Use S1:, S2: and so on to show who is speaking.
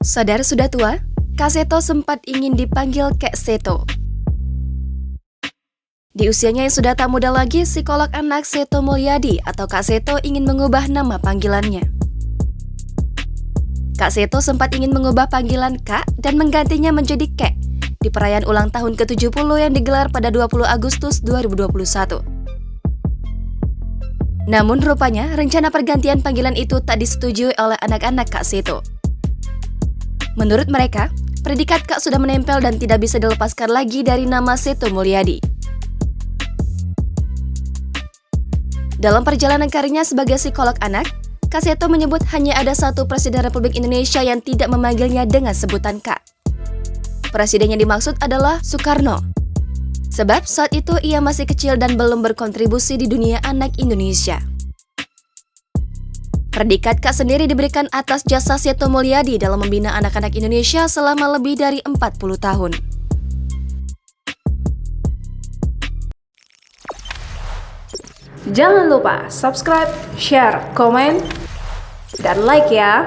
S1: Sadar sudah tua, Kak Seto sempat ingin dipanggil Kek Seto. Di usianya yang sudah tak muda lagi, psikolog anak Seto Mulyadi atau Kak Seto ingin mengubah nama panggilannya. Kak Seto sempat ingin mengubah panggilan Kak dan menggantinya menjadi Kek di perayaan ulang tahun ke-70 yang digelar pada 20 Agustus 2021. Namun rupanya rencana pergantian panggilan itu tak disetujui oleh anak-anak Kak Seto. Menurut mereka, predikat Kak sudah menempel dan tidak bisa dilepaskan lagi dari nama Seto Mulyadi. Dalam perjalanan karirnya sebagai psikolog anak, Kak Seto menyebut hanya ada satu Presiden Republik Indonesia yang tidak memanggilnya dengan sebutan Kak. Presiden yang dimaksud adalah Soekarno. Sebab saat itu ia masih kecil dan belum berkontribusi di dunia anak Indonesia. Predikat Kak sendiri diberikan atas jasa Seto Mulyadi dalam membina anak-anak Indonesia selama lebih dari 40 tahun.
S2: Jangan lupa subscribe, share, komen, dan like ya!